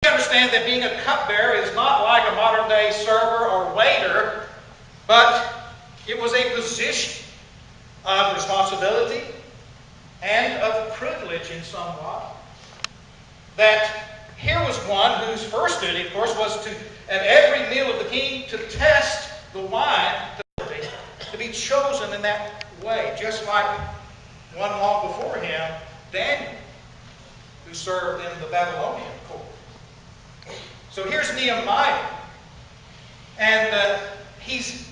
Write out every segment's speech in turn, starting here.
Understand that being a cupbearer is not like a modern day server or waiter, but it was a position of responsibility and of privilege in somewhat. That here was one whose first duty, of course, was to, at every meal of the king, to test the wine to be chosen in that way, just like one long before him, Daniel, who served in the Babylonian court. So here's Nehemiah, and he's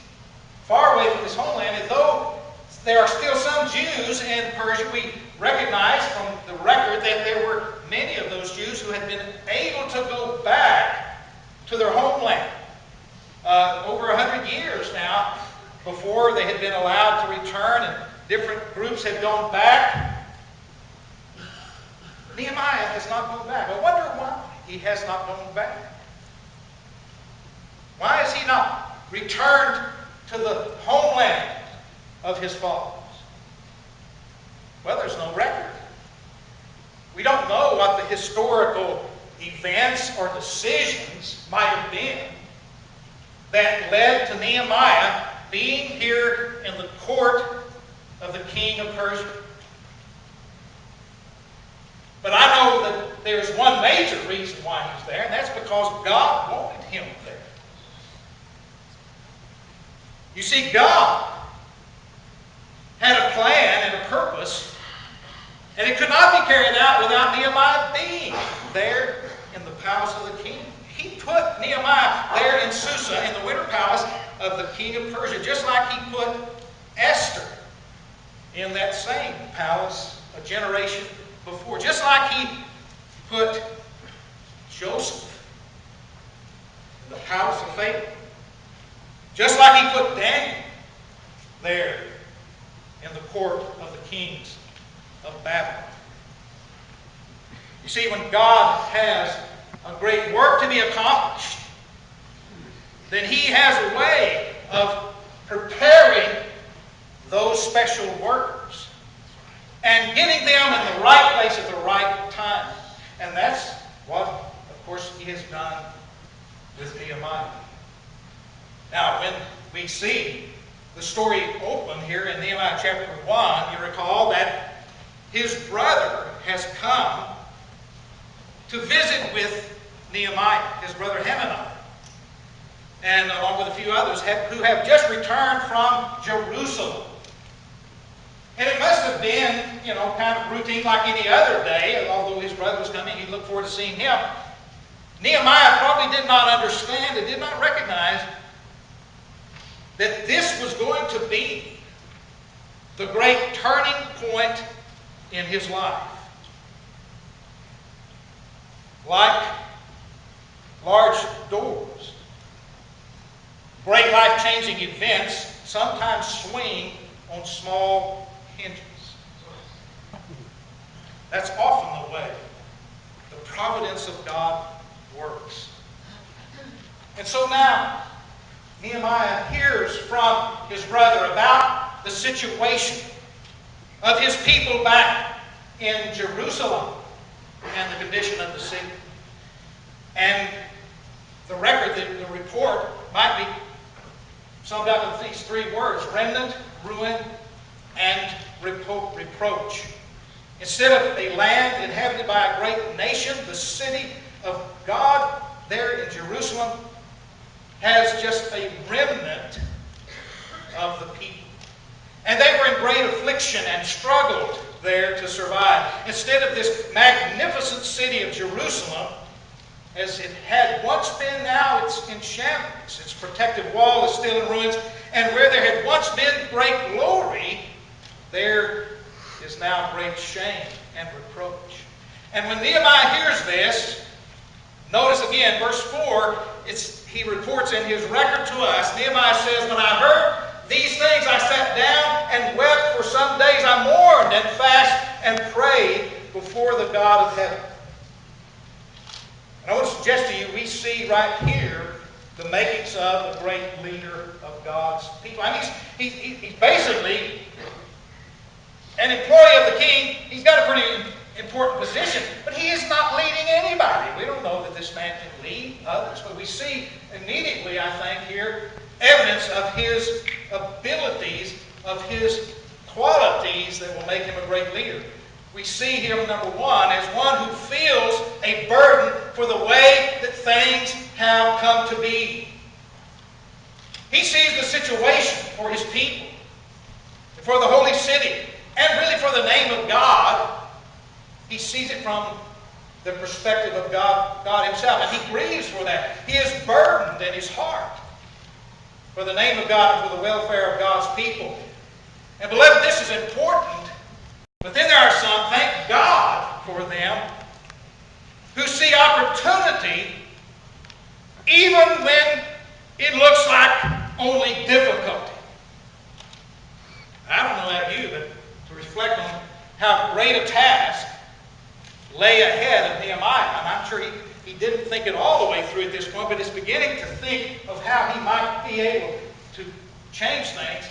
far away from his homeland, and though there are still some Jews in Persia, we recognize from the record that there were many of those Jews who had been able to go back to their homeland over 100 years now before they had been allowed to return, and different groups had gone back. Nehemiah has not gone back. I wonder why he has not gone back. Why has he not returned to the homeland of his fathers? Well, there's no record. We don't know what the historical events or decisions might have been that led to Nehemiah being here in the court of the king of Persia. But I know that there's one major reason why he's there, and that's because God wanted him there. You see, God had a plan and a purpose, and it could not be carried out without Nehemiah being there in the palace of the king. He put Nehemiah there in Susa, in the winter palace of the king of Persia, just like he put Esther in that same palace a generation before. Just like he put Joseph in the palace of Pharaoh. Just like he put Daniel there in the court of the kings of Babylon. You see, when God has a great work to be accomplished, then he has a way of preparing those special workers and getting them in the right place at the right time. And that's what, of course, he has done with Nehemiah. Now, when we see the story open here in Nehemiah chapter 1, you recall that his brother has come to visit with Nehemiah, his brother Hananiah, and along with a few others who have just returned from Jerusalem. And it must have been, kind of routine like any other day. Although his brother was coming, he looked forward to seeing him. Nehemiah probably did not understand and did not recognize that this was going to be the great turning point in his life. Like large doors, great life-changing events sometimes swing on small hinges. That's often the way the providence of God works. And so now, Nehemiah hears from his brother about the situation of his people back in Jerusalem and the condition of the city. And the record, the report, might be summed up in these three words: remnant, ruin, and reproach. Instead of a land inhabited by a great nation, the city of God there in Jerusalem has just a remnant of the people. And they were in great affliction and struggled there to survive. Instead of this magnificent city of Jerusalem, as it had once been, now it's in shambles. Its protective wall is still in ruins. And where there had once been great glory, there is now great shame and reproach. And when Nehemiah hears this, notice again, verse 4, he reports in his record to us, Nehemiah says, "When I heard these things, I sat down and wept. For some days I mourned and fasted and prayed before the God of heaven." And I want to suggest to you, we see right here the makings of a great leader of God's people. I mean, he's basically an employee of the king. He's got a pretty important position, but he is not leading anybody. We don't know that this man can lead others, but we see immediately, I think, here evidence of his abilities, of his qualities that will make him a great leader. We see him, number one, as one who feels a burden for the way that things have come to be. He sees the situation for his people, for the holy city, and really for the name of God. He sees it from the perspective of God himself, and he grieves for that. He is burdened in his heart for the name of God and for the welfare of God's people. And beloved, this is important, but then there are some, thank God for them, who see opportunity even when it looks like only difficulty. I don't know about you, but to reflect on how great a task lay ahead of Nehemiah. And I'm sure he didn't think it all the way through at this point, but is beginning to think of how he might be able to change things.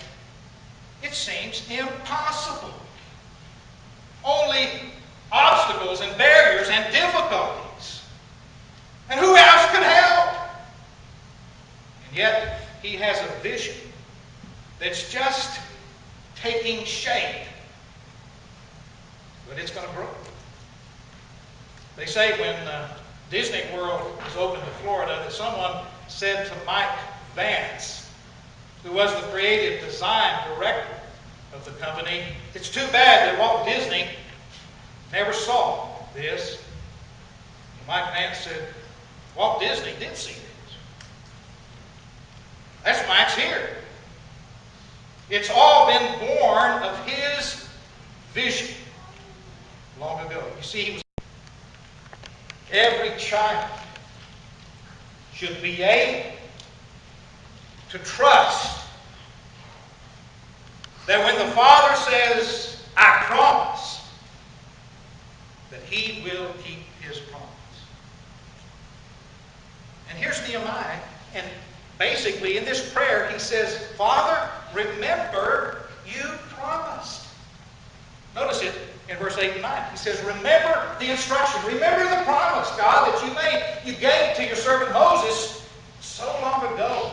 It seems impossible. Only obstacles and barriers and difficulties. And who else could help? And yet, he has a vision that's just taking shape. But it's going to grow. They say when Disney World was opened in Florida that someone said to Mike Vance, who was the creative design director of the company, it's too bad that Walt Disney never saw this. And Mike Vance said, Walt Disney did see this. That's why it's here. It's all been born of his vision long ago. You see, he was every child should be able to trust that when the Father says, I promise, that he will keep his promise. And here's Nehemiah, and basically in this prayer he says, Father, remember you promised. Notice it in verse 8 and 9. He says, remember the instruction. Remember the promise, God, that you made. You gave to your servant Moses so long ago.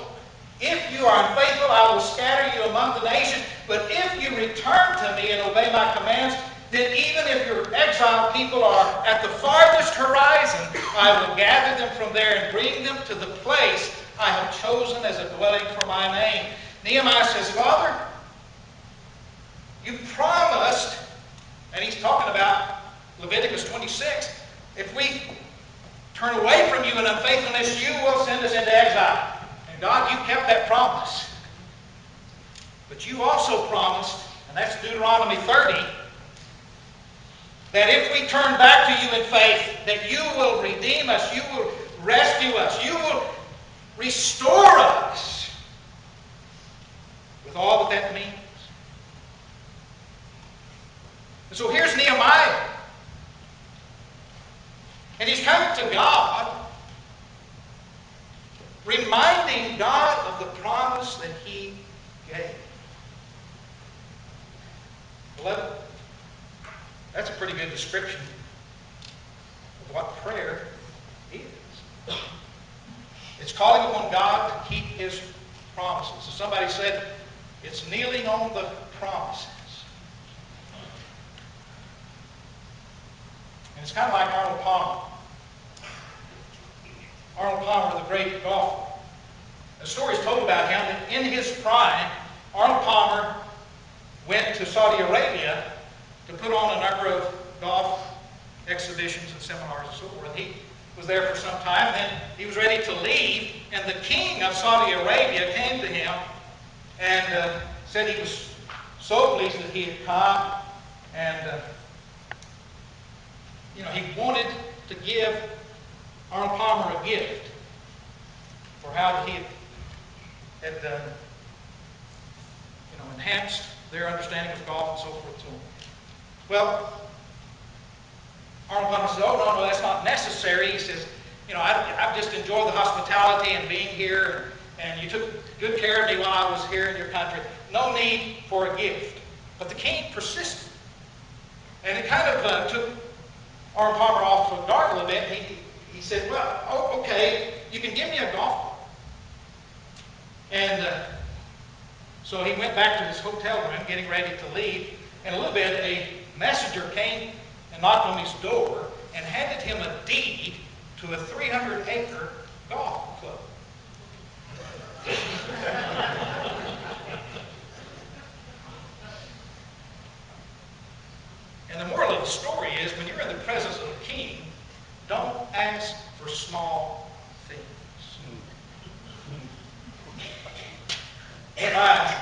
If you are unfaithful, I will scatter you among the nations. But if you return to me and obey my commands, then even if your exiled people are at the farthest horizon, I will gather them from there and bring them to the place I have chosen as a dwelling for my name. Nehemiah says, Father, you promised, and he's talking about Leviticus 26, if we turn away from you in unfaithfulness, you will send us into exile. And God, you kept that promise. But you also promised, and that's Deuteronomy 30, that if we turn back to you in faith, that you will redeem us, you will rescue us, you will restore us with all that that means. And so here's Nehemiah. And he's coming to God, reminding God of the promise that he gave. Beloved, that's a pretty good description of what prayer is. It's calling upon God to keep his promises. So somebody said, it's kneeling on the promises. And it's kind of like Arnold Palmer. Arnold Palmer, the great golfer. A story is told about him that in his prime, Arnold Palmer went to Saudi Arabia to put on a number of golf exhibitions and seminars and so forth. He was there for some time, then he was ready to leave, and the king of Saudi Arabia came to him and said he was so pleased that he had come, and he wanted to give Arnold Palmer a gift for how he had enhanced their understanding of golf and so forth. Well, Arnold Palmer said, oh, no, that's not necessary. He says, I've just enjoyed the hospitality and being here, and you took good care of me while I was here in your country. No need for a gift. But the king persisted. And it kind of took Arnold Palmer off to a dart a little bit. He said, well, okay, you can give me a golf ball. And so he went back to his hotel room, getting ready to leave. In a little bit, a messenger came and knocked on his door and handed him a deed to a 300-acre golf club. And the moral of the story is, when you're in the presence of a king, don't ask for small things. Nehemiah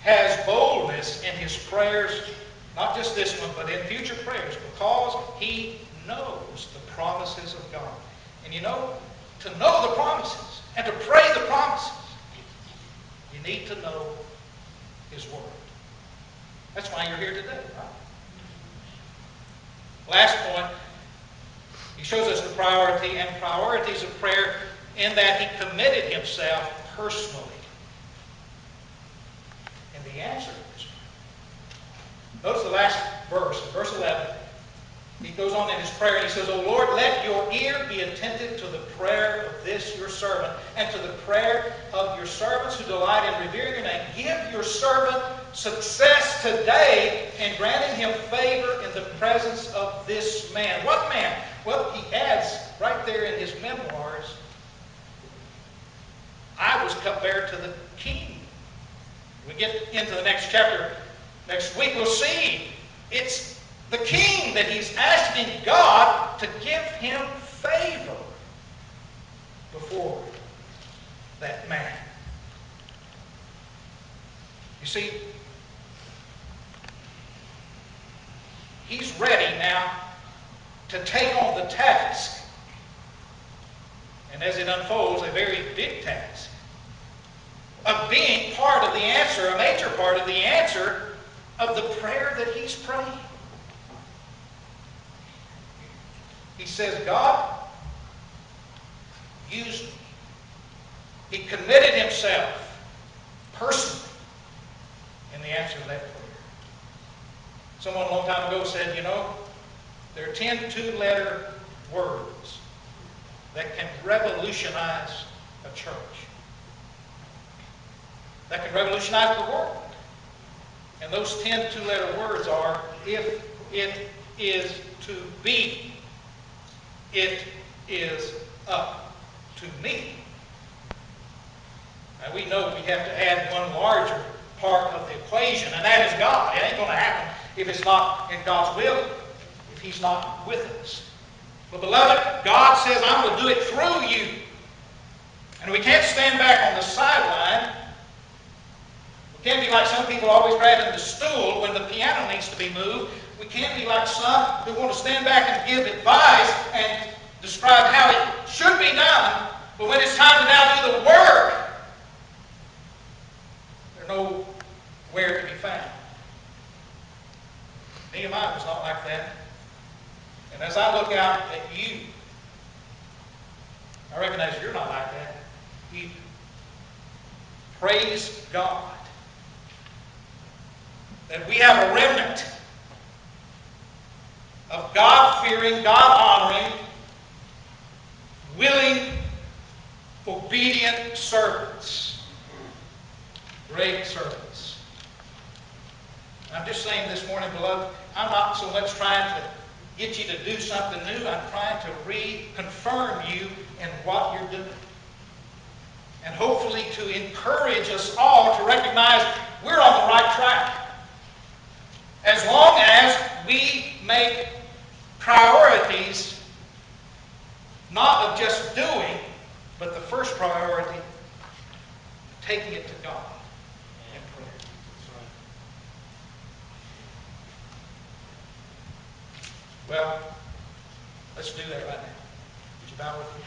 has boldness in his prayers, not just this one, but in future prayers, because he knows the promises of God. And you know, to know the promises and to pray the promises, you need to know his word. That's why you're here today, right? Last point, he shows us the priority and priorities of prayer in that he committed himself personally. And the answer is, notice the last verse, verse 11. He goes on in his prayer and he says, O Lord, let your ear be attentive to the prayer of this your servant, and to the prayer of your servants who delight in revering your name. Give your servant success today in granting him favor in the presence of this man. What man? Well, he adds right there in his memoirs, I was cupbearer to the king. We get into the next chapter next week, we'll see it's the king that he's asking God to give him favor before that man. You see, he's ready now to take on the task. And as it unfolds, a very big task of being part of the answer, a major part of the answer of the prayer that he's praying. He says, God, use me. He committed himself personally in the answer to that prayer. Someone a long time ago said, you know, there are 10 two-letter words that can revolutionize a church. That can revolutionize the world. And those 10 two-letter words are, if it is to be, it is up to me. Now we know we have to add one larger part of the equation, and that is God. It ain't going to happen if it's not in God's will, if he's not with us. But beloved, God says, I'm going to do it through you. And we can't stand back on the sideline. We can't be like some people always grabbing the stool when the piano needs to be moved. We can't be like some who want to stand back and give advice and describe how it should be done, but when it's time to now do the work, they're nowhere to be found. Nehemiah was not like that. And as I look out at you, I recognize you're not like that either. Praise God that we have a remnant of God-fearing, God-honoring, willing, obedient servants. Great servants. I'm just saying this morning, beloved, I'm not so much trying to get you to do something new. I'm trying to reconfirm you in what you're doing. And hopefully to encourage us all to recognize we're on the right track. As long as we make priorities not of just doing, but the first priority, taking it to God in prayer. Well, let's do that right now. Would you bow with me?